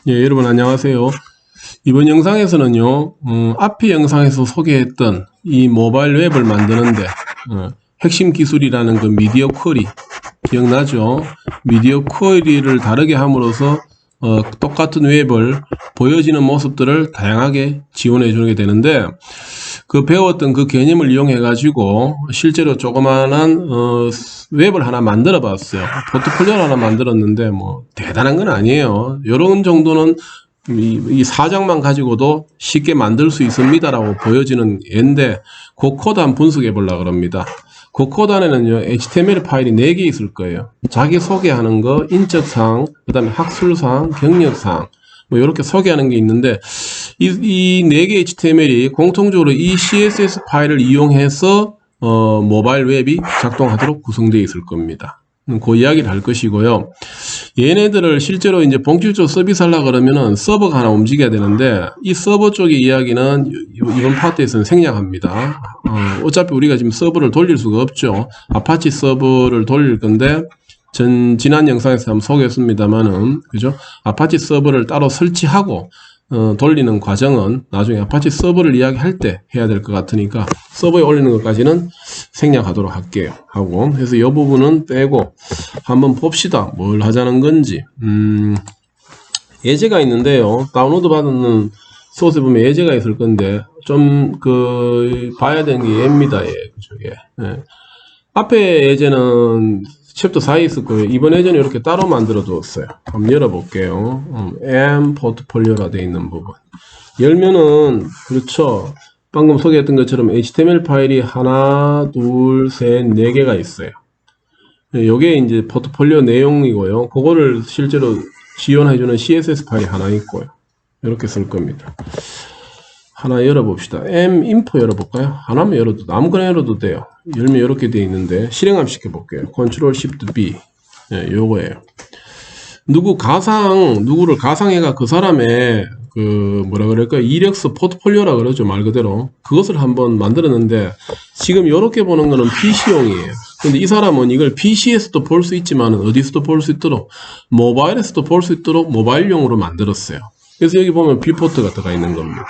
예, 여러분 안녕하세요. 이번 영상에서는요, 앞의 영상에서 소개했던 이 모바일 웹을 만드는데 핵심 기술이라는 그 미디어 쿼리 기억나죠? 미디어 쿼리를 다르게 함으로써 똑같은 웹을 보여지는 모습들을 다양하게 지원해 주게 되는데, 그 배웠던 그 개념을 이용해 가지고 실제로 조그만한 웹을 하나 만들어 봤어요. 포트폴리오를 하나 만들었는데 뭐 대단한 건 아니에요. 이런 정도는 이 사장만 가지고도 쉽게 만들 수 있습니다라고 보여지는 예인데, 그 코드 한번 분석해 보려고 합니다. 그 코드 안에는요, HTML 파일이 4개 있을 거예요. 자기 소개하는 거, 인적사항, 그 다음에 학술사항, 경력사항, 뭐 이렇게 소개하는 게 있는데, 이 4개 HTML이 공통적으로 이 CSS 파일을 이용해서 모바일 웹이 작동하도록 구성되어 있을 겁니다. 그 이야기를 할 것이고요. 얘네들을 실제로 이제 본격적으로 서비스 하려고 그러면은 서버가 하나 움직여야 되는데, 이 서버 쪽의 이야기는 이번 파트에서는 생략합니다. 어차피 우리가 지금 서버를 돌릴 수가 없죠. 아파치 서버를 돌릴 건데, 지난 영상에서 한번 소개했습니다만은, 그죠? 아파치 서버를 따로 설치하고, 돌리는 과정은 나중에 아파치 서버를 이야기할 때 해야 될 것 같으니까 서버에 올리는 것까지는 생략하도록 할게요. 그래서 이 부분은 빼고 한번 봅시다. 뭘 하자는 건지. 예제가 있는데요. 다운로드 받는 소스에 보면 예제가 있을 건데 좀 봐야 되는 게 얘입니다. 예, 그죠? 예. 앞에 예제는 챕터 4에 있을 거예요. 이번 예제는 이렇게 따로 만들어 두었어요. 한번 열어볼게요. M 포트폴리오라 되어 있는 부분. 열면은, 그렇죠. 방금 소개했던 것처럼 HTML 파일이 하나, 둘, 셋, 4개가 있어요. 요게 이제 포트폴리오 내용이고요. 그거를 실제로 지원해주는 CSS 파일이 하나 있고요. 이렇게 쓸 겁니다. 하나 열어봅시다. M 인포 열어볼까요? 하나만 열어도, 아무거나 열어도 돼요. 열면 이렇게 되어 있는데, 실행 한번 시켜볼게요. Ctrl Shift B. 네, 요거예요. 누구를 가상해가 그 사람의, 뭐라 그럴까요? 이력서 포트폴리오라 그러죠. 말 그대로. 그것을 한번 만들었는데, 지금 이렇게 보는 거는 PC용이에요. 근데 이 사람은 이걸 PC에서도 볼 수 있지만, 어디서도 볼 수 있도록, 모바일에서도 볼 수 있도록 모바일용으로 만들었어요. 그래서 여기 보면 뷰포트가 들어가 있는 겁니다.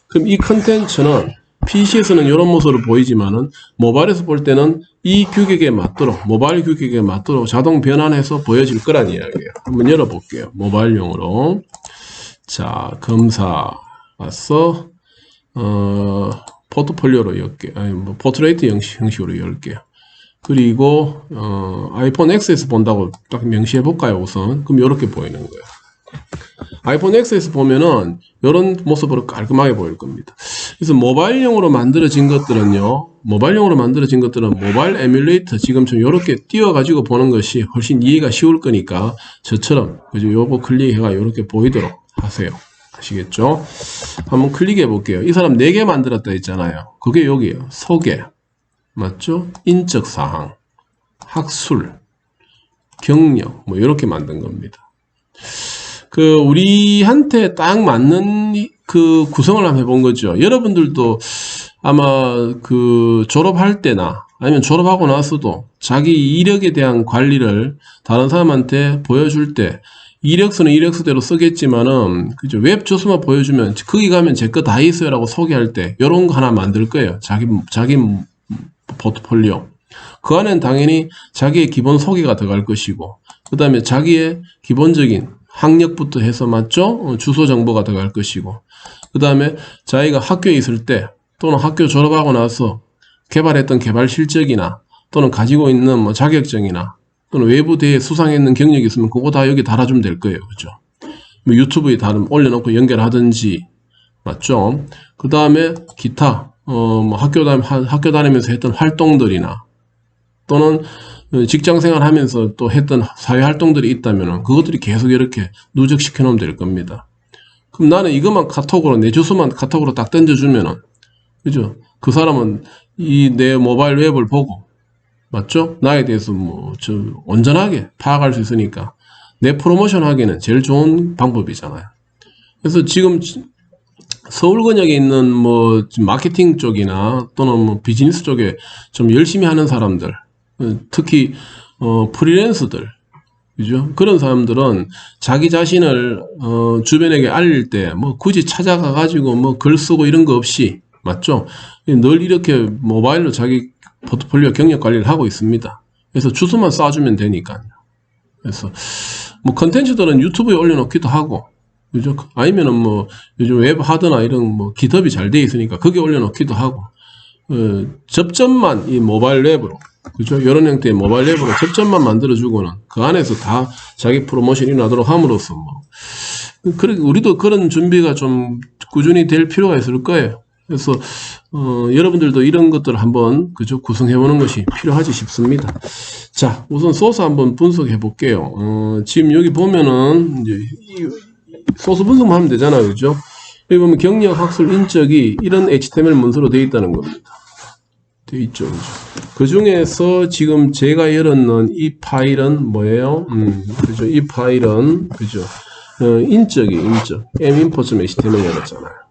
그럼 이 컨텐츠는 PC에서는 이런 모습으로 보이지만은 모바일에서 볼 때는 이 규격에 맞도록, 모바일 규격에 맞도록 자동 변환해서 보여질 거란 이야기예요. 한번 열어볼게요. 모바일용으로. 자, 검사 와서 포트폴리오로 열게요. 포트레이트 형식으로 열게요. 그리고 아이폰 X에서 본다고 딱 명시해 볼까요, 우선? 그럼 이렇게 보이는 거예요. 아이폰 X에서 보면은 이런 모습으로 깔끔하게 보일 겁니다. 그래서 모바일용으로 만들어진 것들은 모바일 에뮬레이터 지금처럼 이렇게 띄워가지고 보는 것이 훨씬 이해가 쉬울 거니까 저처럼 그죠? 요거 클릭해가 이렇게 보이도록 하세요. 아시겠죠? 한번 클릭해 볼게요. 이 사람 4개 만들었다 했잖아요. 그게 여기에요. 소개, 맞죠? 인적사항, 학술, 경력, 뭐 이렇게 만든 겁니다. 우리한테 딱 맞는 그 구성을 한번 해본 거죠. 여러분들도 아마 졸업할 때나 아니면 졸업하고 나서도 자기 이력에 대한 관리를 다른 사람한테 보여줄 때 이력서는 이력서대로 쓰겠지만은, 그죠? 웹 주소만 보여주면 거기 가면 제 거 다 있어요라고 소개할 때 이런 거 하나 만들 거예요. 자기 포트폴리오. 그 안엔 당연히 자기의 기본 소개가 들어갈 것이고, 그 다음에 자기의 기본적인 학력부터 해서 맞죠? 주소 정보가 들어갈 것이고, 그 다음에 자기가 학교에 있을 때 또는 학교 졸업하고 나서 개발했던 개발 실적이나 또는 가지고 있는 뭐 자격증이나 또는 외부 대회에 수상했는 경력이 있으면 그거 다 여기 달아주면 될 거예요. 그죠? 뭐 유튜브에 올려놓고 연결하든지, 맞죠? 그 다음에 기타 뭐 학교 다니면서 했던 활동들이나 또는 직장생활 하면서 또 했던 사회활동들이 있다면 그것들이 계속 이렇게 누적시켜 놓으면 될 겁니다. 그럼 나는 이것만 카톡으로, 내 주소만 카톡으로 딱 던져주면은, 그죠? 그 사람은 내 모바일 웹을 보고, 맞죠? 나에 대해서 온전하게 파악할 수 있으니까 내 프로모션 하기에는 제일 좋은 방법이잖아요. 그래서 지금 서울권역에 있는 마케팅 쪽이나 또는 비즈니스 쪽에 좀 열심히 하는 사람들, 특히 프리랜서들, 그죠? 그런 사람들은 자기 자신을 주변에게 알릴 때 뭐 굳이 찾아가 가지고 뭐 글 쓰고 이런 거 없이, 맞죠? 늘 이렇게 모바일로 자기 포트폴리오 경력 관리를 하고 있습니다. 그래서 주소만 쏴주면 되니까요. 그래서 뭐 컨텐츠들은 유튜브에 올려놓기도 하고, 그죠? 아니면은 뭐 요즘 웹 하드나 이런 뭐 깃허브이 잘 돼 있으니까 거기에 올려놓기도 하고, 접점만 이 모바일 웹으로, 그죠? 이런 형태의 모바일 앱으로 접점만 만들어주고는 그 안에서 다 자기 프로모션이 나도록 함으로써 뭐, 우리도 그런 준비가 좀 꾸준히 될 필요가 있을 거예요. 그래서, 여러분들도 이런 것들을 한번, 그죠? 구성해보는 것이 필요하지 싶습니다. 자, 우선 소스 한번 분석해 볼게요. 지금 여기 보면은, 이제, 소스 분석만 하면 되잖아요. 그죠? 여기 보면 경력, 학술, 인적이 이런 HTML 문서로 되어 있다는 겁니다. 되어 있죠. 그죠? 그 중에서 지금 제가 열어놓은 이 파일은 뭐예요? 그죠? 이 파일은, 그죠? 인적, minfo.html 열었잖아요.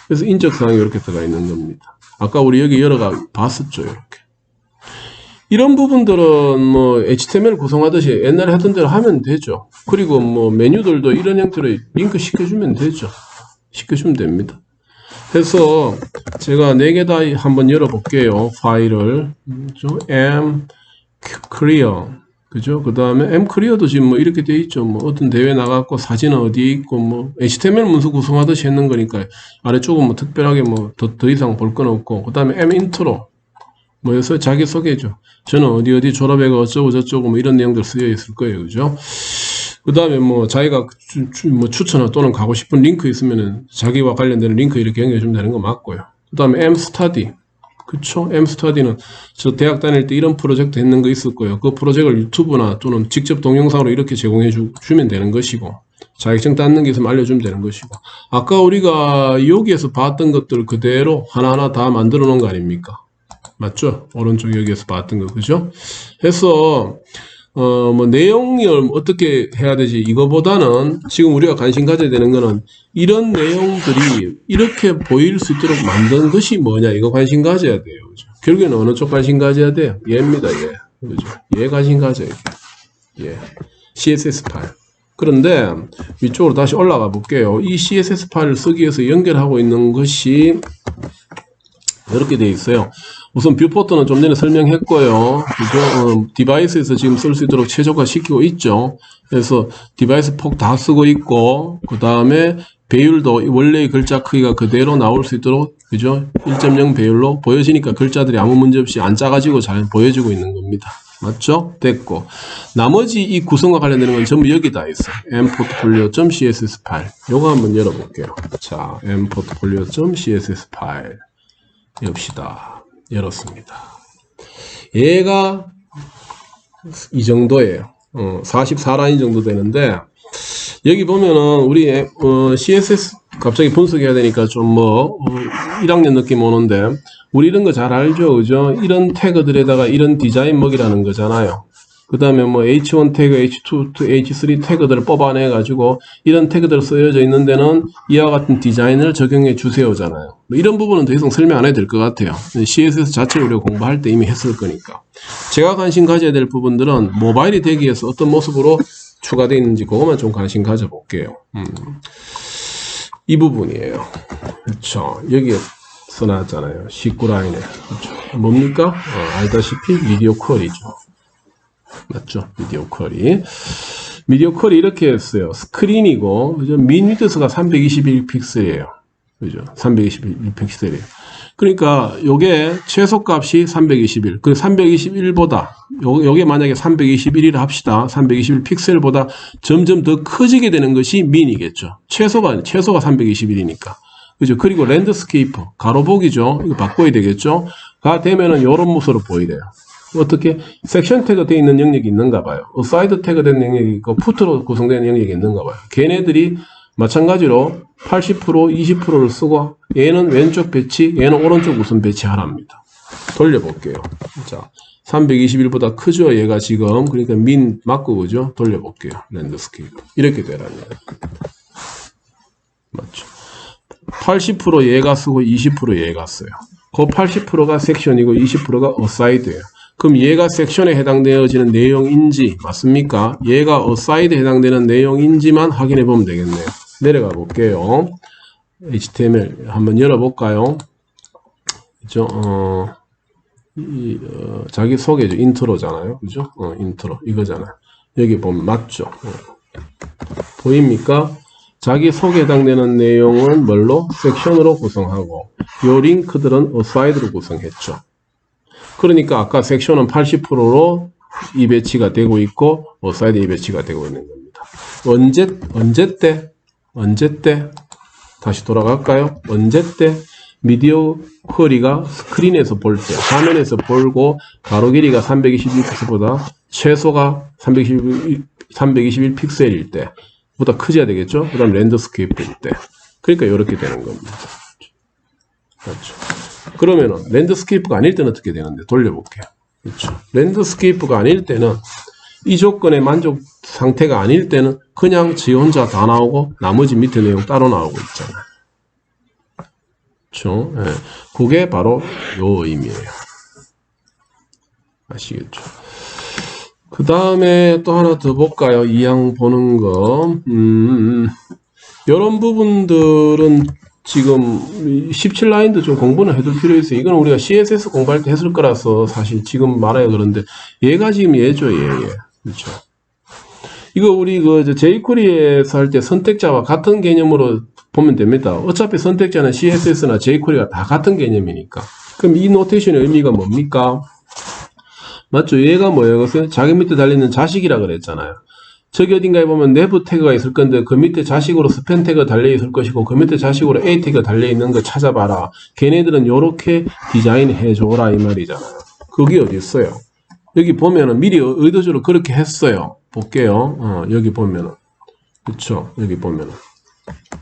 그래서 인적 사항이 이렇게 들어가 있는 겁니다. 아까 우리 여기 열어가 봤었죠. 이렇게. 이런 부분들은 뭐 HTML 구성하듯이 옛날에 하던 대로 하면 되죠. 그리고 뭐 메뉴들도 이런 형태로 링크 시켜주면 되죠. 시켜주면 됩니다. 그래서 제가 4개 다 한번 열어볼게요. 파일을. m clear. 그죠? 그 다음에 m clear도 지금 뭐 이렇게 돼 있죠. 뭐 어떤 대회 나갔고 사진은 어디에 있고 뭐 HTML 문서 구성하듯이 했는 거니까 아래쪽은 뭐 특별하게 뭐 더 이상 볼 건 없고, 그 다음에 m intro. 뭐여서 자기소개죠. 저는 어디 졸업해가 어쩌고 저쩌고 뭐 이런 내용들 쓰여 있을 거예요. 그죠? 그 다음에 뭐 자기가 뭐 추천을 또는 가고 싶은 링크 있으면은 자기와 관련되는 링크 이렇게 연결해주면 되는 거 맞고요. 그 다음에 mstudy. 그쵸? mstudy는 저 대학 다닐 때 이런 프로젝트 했는 거 있을 거예요. 그 프로젝트를 유튜브나 또는 직접 동영상으로 이렇게 제공해 주면 되는 것이고, 자격증 땄는 게 있으면 알려주면 되는 것이고, 아까 우리가 여기에서 봤던 것들 그대로 하나하나 다 만들어 놓은 거 아닙니까? 맞죠? 오른쪽 여기에서 봤던 거, 그죠? 해서, 뭐, 내용을 어떻게 해야 되지? 이거보다는 지금 우리가 관심 가져야 되는 거는 이런 내용들이 이렇게 보일 수 있도록 만든 것이 뭐냐? 이거 관심 가져야 돼요. 그죠? 결국에는 어느 쪽 관심 가져야 돼요? 얘입니다, 얘. 그죠? 얘 관심 가져야 돼요. 예. CSS 파일. 그런데 위쪽으로 다시 올라가 볼게요. 이 CSS 파일을 쓰기 위해서 연결하고 있는 것이 이렇게 되어 있어요. 우선 뷰포트는 좀 전에 설명했고요. 그죠? 디바이스에서 지금 쓸 수 있도록 최적화 시키고 있죠. 그래서 디바이스 폭 다 쓰고 있고, 그 다음에 배율도 원래의 글자 크기가 그대로 나올 수 있도록, 그죠? 1.0 배율로 보여지니까 글자들이 아무 문제 없이 안 작아지고 잘 보여지고 있는 겁니다. 맞죠? 됐고. 나머지 이 구성과 관련되는 건 전부 여기 다 있어요. mportfolio.css 파일. 요거 한번 열어볼게요. 자, mportfolio.css 파일. 엽시다. 열었습니다. 얘가 이 정도예요. 44라인 정도 되는데, 여기 보면은 우리 CSS 갑자기 분석해야 되니까 좀 뭐 1학년 느낌 오는데, 우리 이런 거 잘 알죠? 그죠? 이런 태그들에다가 이런 디자인 먹이라는 거잖아요. 그 다음에 뭐 H1 태그, H2, H3 태그들을 뽑아내 가지고 이런 태그들 쓰여져 있는 데는 이와 같은 디자인을 적용해 주세요잖아요. 뭐 이런 부분은 더 이상 설명 안 해도 될 것 같아요. CSS 자체를 우리가 공부할 때 이미 했을 거니까. 제가 관심 가져야 될 부분들은 모바일이 되기 위해서 어떤 모습으로 추가되어 있는지 그것만 좀 관심 가져볼게요. 이 부분이에요. 그렇죠. 여기에 써놨잖아요. 19라인에. 그렇죠. 뭡니까? 알다시피 미디어 쿼리죠. 맞죠? 미디어 쿼리. 미디어 쿼리 이렇게 했어요. 스크린이고, 그죠? 민 위드스가 321픽셀이에요. 그죠? 321픽셀이에요. 그러니까, 요게 최소값이 321. 그 321보다, 요게 만약에 321이라 합시다. 321픽셀보다 점점 더 커지게 되는 것이 민이겠죠. 최소가 321이니까. 그죠? 그리고 랜드스케이프, 가로보기죠. 이거 바꿔야 되겠죠? 가 되면은 요런 모습으로 보이래요. 어떻게 섹션 태그 되어 있는 영역이 있는가 봐요. 사이드 태그 된 영역이 있고 푸트로 구성되는 영역이 있는가 봐요. 걔네들이 마찬가지로 80%, 20%를 쓰고 얘는 왼쪽 배치, 얘는 오른쪽 우선 배치하랍니다. 돌려볼게요. 자, 321보다 크죠? 얘가 지금. 그러니까 민 맞고 그죠? 돌려볼게요. 랜드스케이프. 이렇게 되라는 거예요. 맞죠? 80% 얘가 쓰고 20% 얘가 써요. 그 80%가 섹션이고 20%가 어사이드예요. 그럼 얘가 섹션에 해당되어지는 내용인지 맞습니까? 얘가 aside에 해당되는 내용인지만 확인해 보면 되겠네요. 내려가 볼게요. HTML 한번 열어볼까요? 그죠? 자기 소개죠. 인트로잖아요. 그죠? 인트로. 이거잖아요. 여기 보면 맞죠? 보입니까? 자기 소개에 해당되는 내용은 뭘로? 섹션으로 구성하고, 요 링크들은 aside로 구성했죠. 그러니까 아까 섹션은 80%로 이 배치가 되고 있고, aside 이 배치가 되고 있는 겁니다. 언제 때? 다시 돌아갈까요? 언제 때? 미디어 쿼리가 스크린에서 볼 때, 화면에서 보고 가로 길이가 321픽셀보다 최소가 321 픽셀일 때, 보다 크져야 되겠죠? 그 다음 랜드스케이프일 때. 그러니까 이렇게 되는 겁니다. 그렇죠. 그러면은 랜드스케이프가 아닐 때는 어떻게 되는데? 돌려볼게요. 그렇죠. 랜드스케이프가 아닐 때는 이 조건의 만족 상태가 아닐 때는 그냥 지 혼자 다 나오고 나머지 밑에 내용 따로 나오고 있잖아요. 그렇죠? 예. 그게 바로 요 의미예요. 아시겠죠? 그 다음에 또 하나 더 볼까요? 이항 보는 거. 이런 부분들은 지금 17라인도 좀 공부는 해둘 필요 있어요. 이건 우리가 CSS 공부할 때 했을 거라서 사실 지금 말해요. 그런데 얘가 지금 얘죠, 얘. 그렇죠. 이거 우리 그 jQuery에서 할 때 선택자와 같은 개념으로 보면 됩니다. 어차피 선택자는 CSS나 jQuery가 다 같은 개념이니까. 그럼 이 노테이션의 의미가 뭡니까? 맞죠? 얘가 뭐예요? 그것은 자기 밑에 달리는 자식이라 그랬잖아요. 저기 어딘가에 보면 내부 태그가 있을 건데 그 밑에 자식으로 스팸 태그가 달려 있을 것이고 그 밑에 자식으로 A 태그가 달려 있는 거 찾아봐라. 걔네들은 요렇게 디자인해 줘라 이 말이잖아요. 그게 어디 있어요? 여기 보면은 미리 의도적으로 그렇게 했어요. 볼게요. 여기 보면은 그쵸? 여기 보면은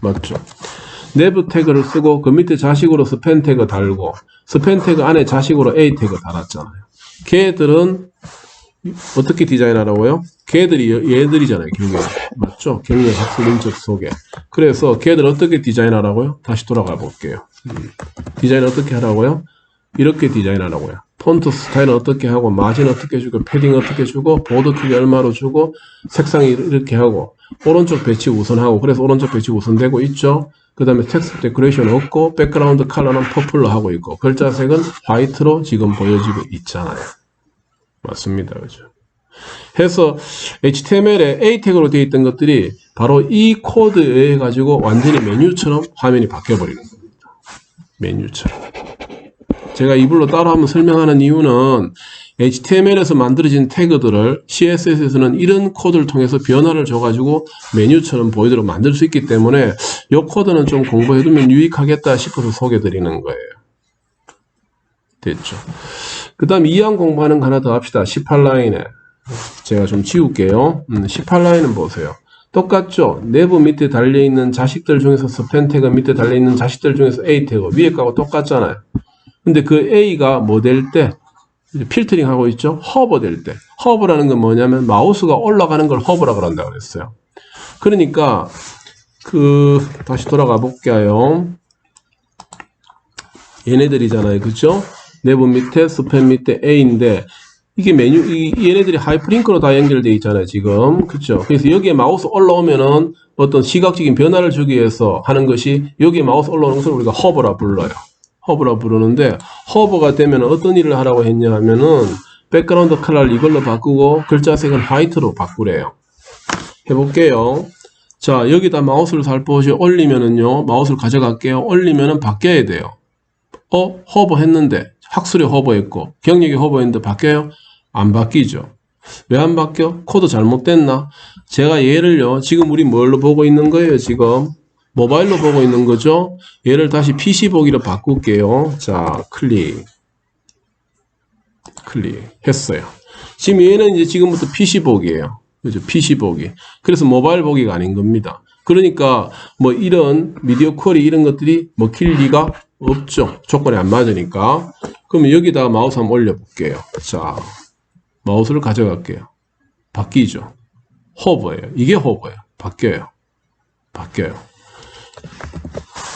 맞죠? 내부 태그를 쓰고 그 밑에 자식으로 스팸 태그 달고 스팸 태그 안에 자식으로 A 태그 달았잖아요. 걔들은 어떻게 디자인하라고요? 걔들이 얘들이잖아요. 경력 맞죠? 경력 학습 인적 소개. 그래서 걔들 어떻게 디자인하라고요? 다시 돌아가 볼게요. 디자인 어떻게 하라고요? 이렇게 디자인하라고요. 폰트 스타일은 어떻게 하고 마진 어떻게 주고 패딩 어떻게 주고 보드 크기 얼마로 주고 색상이 이렇게 하고 오른쪽 배치 우선하고 그래서 오른쪽 배치 우선되고 있죠. 그 다음에 텍스트 데코레이션 없고 백그라운드 컬러는 퍼플로 하고 있고 글자색은 화이트로 지금 보여지고 있잖아요. 맞습니다. 그죠? 해서 HTML에 A 태그로 되어 있던 것들이 바로 이 코드에 의해 가지고 완전히 메뉴처럼 화면이 바뀌어 버리는 겁니다. 메뉴처럼. 제가 이불로 따로 한번 설명하는 이유는 HTML에서 만들어진 태그들을 CSS에서는 이런 코드를 통해서 변화를 줘가지고 메뉴처럼 보이도록 만들 수 있기 때문에 이 코드는 좀 공부해두면 유익하겠다 싶어서 소개해드리는 거예요. 됐죠? 그 다음 이항 공부하는 거 하나 더 합시다. 18라인에 제가 좀 지울게요. 18라인은 보세요. 똑같죠? 내부 밑에 달려있는 자식들 중에서 스팸 태그 밑에 달려있는 자식들 중에서 A 태그 위에 거하고 똑같잖아요. 근데 그 A가 뭐 될 때 필터링 하고 있죠? 허버 될 때. 허버라는 건 뭐냐면 마우스가 올라가는 걸 허버라 그런다고 그랬어요. 그러니까 다시 돌아가 볼게요. 얘네들이잖아요. 그죠? 내부 밑에 스팸 밑에 A인데 이게 얘네들이 하이퍼링크로 다 연결되어 있잖아요. 지금. 그죠? 그래서 여기에 마우스 올라오면은 어떤 시각적인 변화를 주기 위해서 하는 것이 여기에 마우스 올라오는 것을 우리가 허버라 불러요. 허브라 부르는데 허브가 되면 어떤 일을 하라고 했냐 하면은 백그라운드 컬러를 이걸로 바꾸고 글자색은 화이트로 바꾸래요. 해볼게요. 자, 여기다 마우스를 살포시 올리면은요, 마우스를 가져갈게요. 올리면은 바뀌어야 돼요. 허브 했는데 학술에 허브했고 경력에 허브했는데 바뀌어요? 안 바뀌죠. 왜 안 바뀌어? 코드 잘못됐나? 제가 얘를요, 지금 우리 뭘로 보고 있는 거예요? 지금 모바일로 보고 있는 거죠. 얘를 다시 PC 보기로 바꿀게요. 자, 클릭 했어요. 지금 얘는 이제 지금부터 PC 보기예요. 그죠? PC 보기. 그래서 모바일 보기가 아닌 겁니다. 그러니까 뭐 이런 미디어 쿼리 이런 것들이 먹힐 리가 없죠. 조건이 안 맞으니까. 그러면 여기다가 마우스 한번 올려볼게요. 자, 마우스를 가져갈게요. 바뀌죠. 허브예요. 이게 허브예요. 바뀌어요.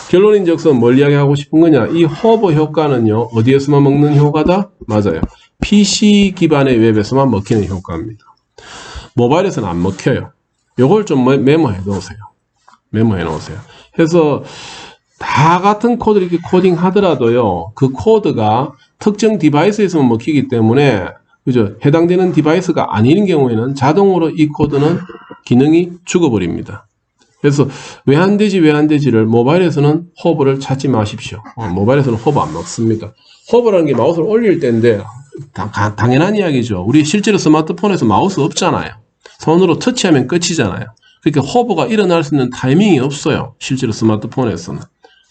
결론인즉슨 뭘 이야기하고 싶은 거냐? 이 허브 효과는요, 어디에서만 먹는 효과다? 맞아요. PC 기반의 웹에서만 먹히는 효과입니다. 모바일에서는 안 먹혀요. 요걸 좀 메모해 놓으세요. 메모해 놓으세요. 그래서 다 같은 코드를 이렇게 코딩 하더라도요, 그 코드가 특정 디바이스에서만 먹히기 때문에, 그죠? 해당되는 디바이스가 아닌 경우에는 자동으로 이 코드는 기능이 죽어버립니다. 그래서 왜 안 되지를 모바일에서는 허브를 찾지 마십시오. 모바일에서는 허브 안 먹습니다. 허브라는 게 마우스를 올릴 때인데, 당연한 이야기죠. 우리 실제로 스마트폰에서 마우스 없잖아요. 손으로 터치하면 끝이잖아요. 그러니까 허브가 일어날 수 있는 타이밍이 없어요. 실제로 스마트폰에서는.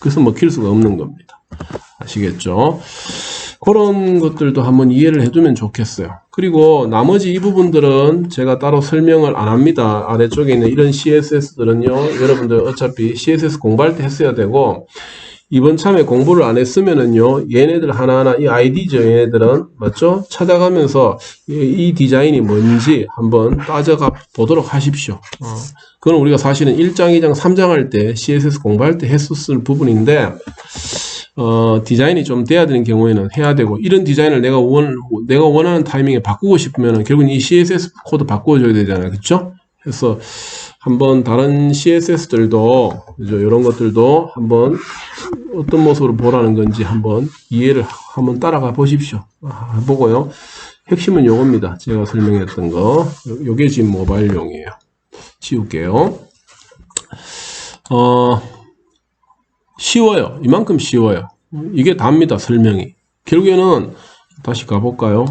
그래서 먹힐 수가 없는 겁니다. 아시겠죠? 그런 것들도 한번 이해를 해두면 좋겠어요. 그리고 나머지 이 부분들은 제가 따로 설명을 안 합니다. 아래쪽에 있는 이런 CSS들은요, 여러분들 어차피 CSS 공부할 때 했어야 되고, 이번 참에 공부를 안 했으면은요, 얘네들 하나하나, 이 아이디죠, 얘네들은. 맞죠? 찾아가면서 이 디자인이 뭔지 한번 따져가 보도록 하십시오. 그건 우리가 사실은 1장, 2장, 3장 할 때 CSS 공부할 때 했었을 부분인데, 디자인이 좀 돼야 되는 경우에는 해야 되고, 이런 디자인을 내가 원하는 타이밍에 바꾸고 싶으면 결국은 이 CSS 코드 바꿔줘야 되잖아요. 그쵸? 그래서 한번 다른 CSS들도, 이런 것들도 한번 어떤 모습으로 보라는 건지 한번 이해를 한번 따라가 보십시오. 보고요. 핵심은 요겁니다. 제가 설명했던 거. 요게 지금 모바일용이에요. 지울게요. 쉬워요. 이만큼 쉬워요. 이게 답니다. 설명이. 결국에는 다시 가볼까요?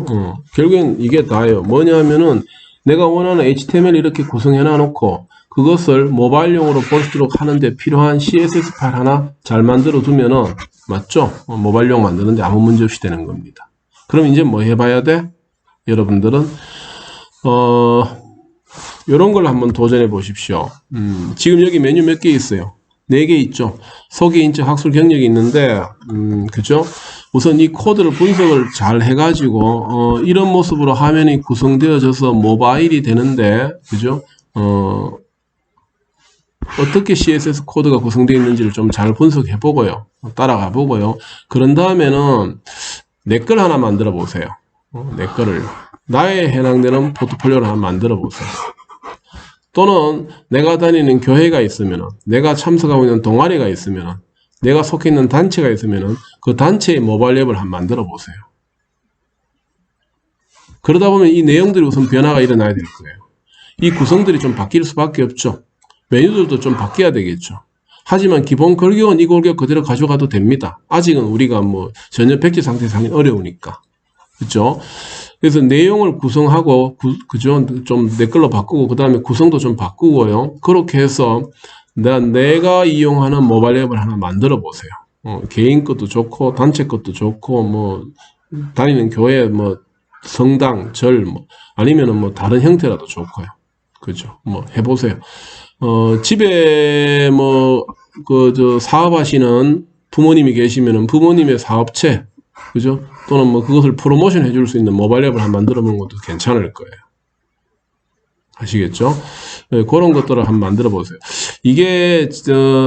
결국엔 이게 다예요. 뭐냐면은 내가 원하는 HTML 이렇게 구성해 놔놓고 그것을 모바일용으로 볼 수 있도록 하는데 필요한 CSS 파일 하나 잘 만들어 두면은, 맞죠? 모바일용 만드는데 아무 문제 없이 되는 겁니다. 그럼 이제 뭐 해봐야 돼? 여러분들은 이런 걸 한번 도전해 보십시오. 지금 여기 메뉴 몇 개 있어요? 4개 있죠. 소개, 인적, 학술, 경력이 있는데, 그죠? 우선 이 코드를 분석을 잘 해가지고, 이런 모습으로 화면이 구성되어져서 모바일이 되는데, 그죠? 어떻게 CSS 코드가 구성되어 있는지를 좀 잘 분석해 보고요. 따라가 보고요. 그런 다음에는 내 걸 하나 만들어 보세요. 내 거를. 나에 해당되는 포트폴리오를 하나 만들어 보세요. 또는 내가 다니는 교회가 있으면, 내가 참석하고 있는 동아리가 있으면, 내가 속해 있는 단체가 있으면 그 단체의 모바일 앱을 한번 만들어 보세요. 그러다 보면 이 내용들이 우선 변화가 일어나야 될 거예요. 이 구성들이 좀 바뀔 수밖에 없죠. 메뉴들도 좀 바뀌어야 되겠죠. 하지만 기본 골격은 이 골격 그대로 가져가도 됩니다. 아직은 우리가 뭐 전혀 백지 상태에서 하긴 어려우니까. 그렇죠? 그래서 내용을 구성하고, 그죠? 좀 내 걸로 바꾸고, 그 다음에 구성도 좀 바꾸고요. 그렇게 해서 내가 이용하는 모바일 앱을 하나 만들어 보세요. 개인 것도 좋고, 단체 것도 좋고, 뭐, 다니는 교회, 뭐, 성당, 절, 뭐, 아니면은 뭐, 다른 형태라도 좋고요. 그죠? 뭐, 해보세요. 집에 뭐, 사업하시는 부모님이 계시면은 부모님의 사업체, 그죠? 또는 뭐 그것을 프로모션 해줄 수 있는 모바일 앱을 한번 만들어 보는 것도 괜찮을 거예요. 아시겠죠? 네, 그런 것들을 한번 만들어 보세요. 이게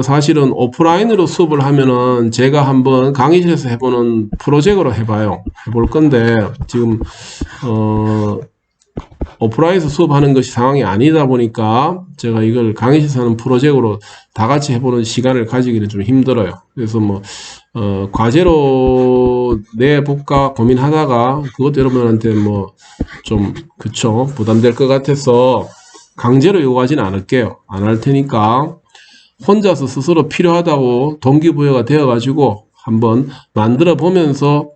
사실은 오프라인으로 수업을 하면은 제가 한번 강의실에서 해보는 프로젝트로 해볼 건데 지금 오프라인에서 수업하는 것이 상황이 아니다 보니까 제가 이걸 강의실에서 하는 프로젝트로 다 같이 해보는 시간을 가지기는 좀 힘들어요. 그래서 뭐 과제로 내볼까 고민하다가 그것도 여러분한테 뭐 좀 그쵸 부담될 것 같아서 강제로 요구하지는 않을게요. 안 할 테니까 혼자서 스스로 필요하다고 동기부여가 되어 가지고 한번 만들어 보면서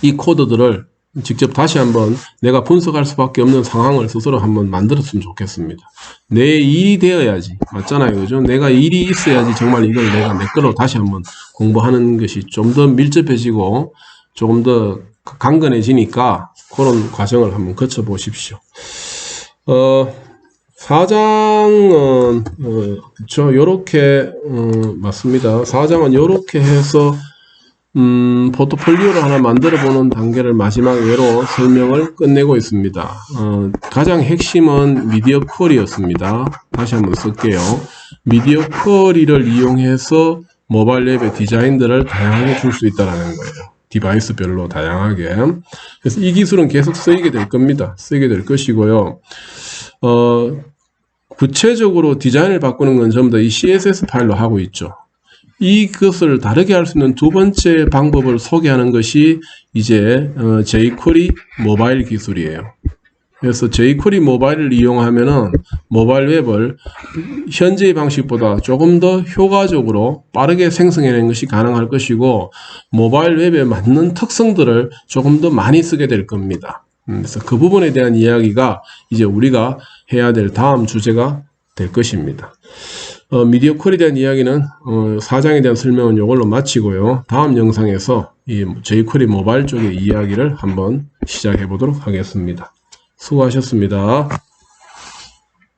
이 코드들을 직접 다시 한번 내가 분석할 수밖에 없는 상황을 스스로 한번 만들었으면 좋겠습니다. 내 일이 되어야지. 맞잖아요. 그죠? 내가 일이 있어야지 정말 이걸 내가 내 거로 다시 한번 공부하는 것이 좀 더 밀접해지고 조금 더 강건해지니까 그런 과정을 한번 거쳐보십시오. 4장은, 그쵸. 요렇게, 맞습니다. 4장은 요렇게 해서, 포트폴리오를 하나 만들어 보는 단계를 마지막 예로 설명을 끝내고 있습니다. 가장 핵심은 미디어 쿼리였습니다. 다시 한번 쓸게요. 미디어 쿼리를 이용해서 모바일 앱의 디자인들을 다양하게 줄 수 있다는 거예요. 디바이스별로 다양하게. 그래서 이 기술은 계속 쓰이게 될 겁니다. 쓰이게 될 것이고요. 구체적으로 디자인을 바꾸는 건 전부 다 이 CSS 파일로 하고 있죠. 이것을 다르게 할 수 있는 두 번째 방법을 소개하는 것이 이제 jQuery 모바일 기술이에요. 그래서 jQuery 모바일을 이용하면은 모바일 웹을 현재의 방식보다 조금 더 효과적으로 빠르게 생성해내는 것이 가능할 것이고, 모바일 웹에 맞는 특성들을 조금 더 많이 쓰게 될 겁니다. 그래서 그 부분에 대한 이야기가 이제 우리가 해야 될 다음 주제가 될 것입니다. 미디어 퀄에 대한 이야기는 사장에 대한 설명은 이걸로 마치고요. 다음 영상에서 이 jQuery 모바일 쪽의 이야기를 한번 시작해 보도록 하겠습니다. 수고하셨습니다.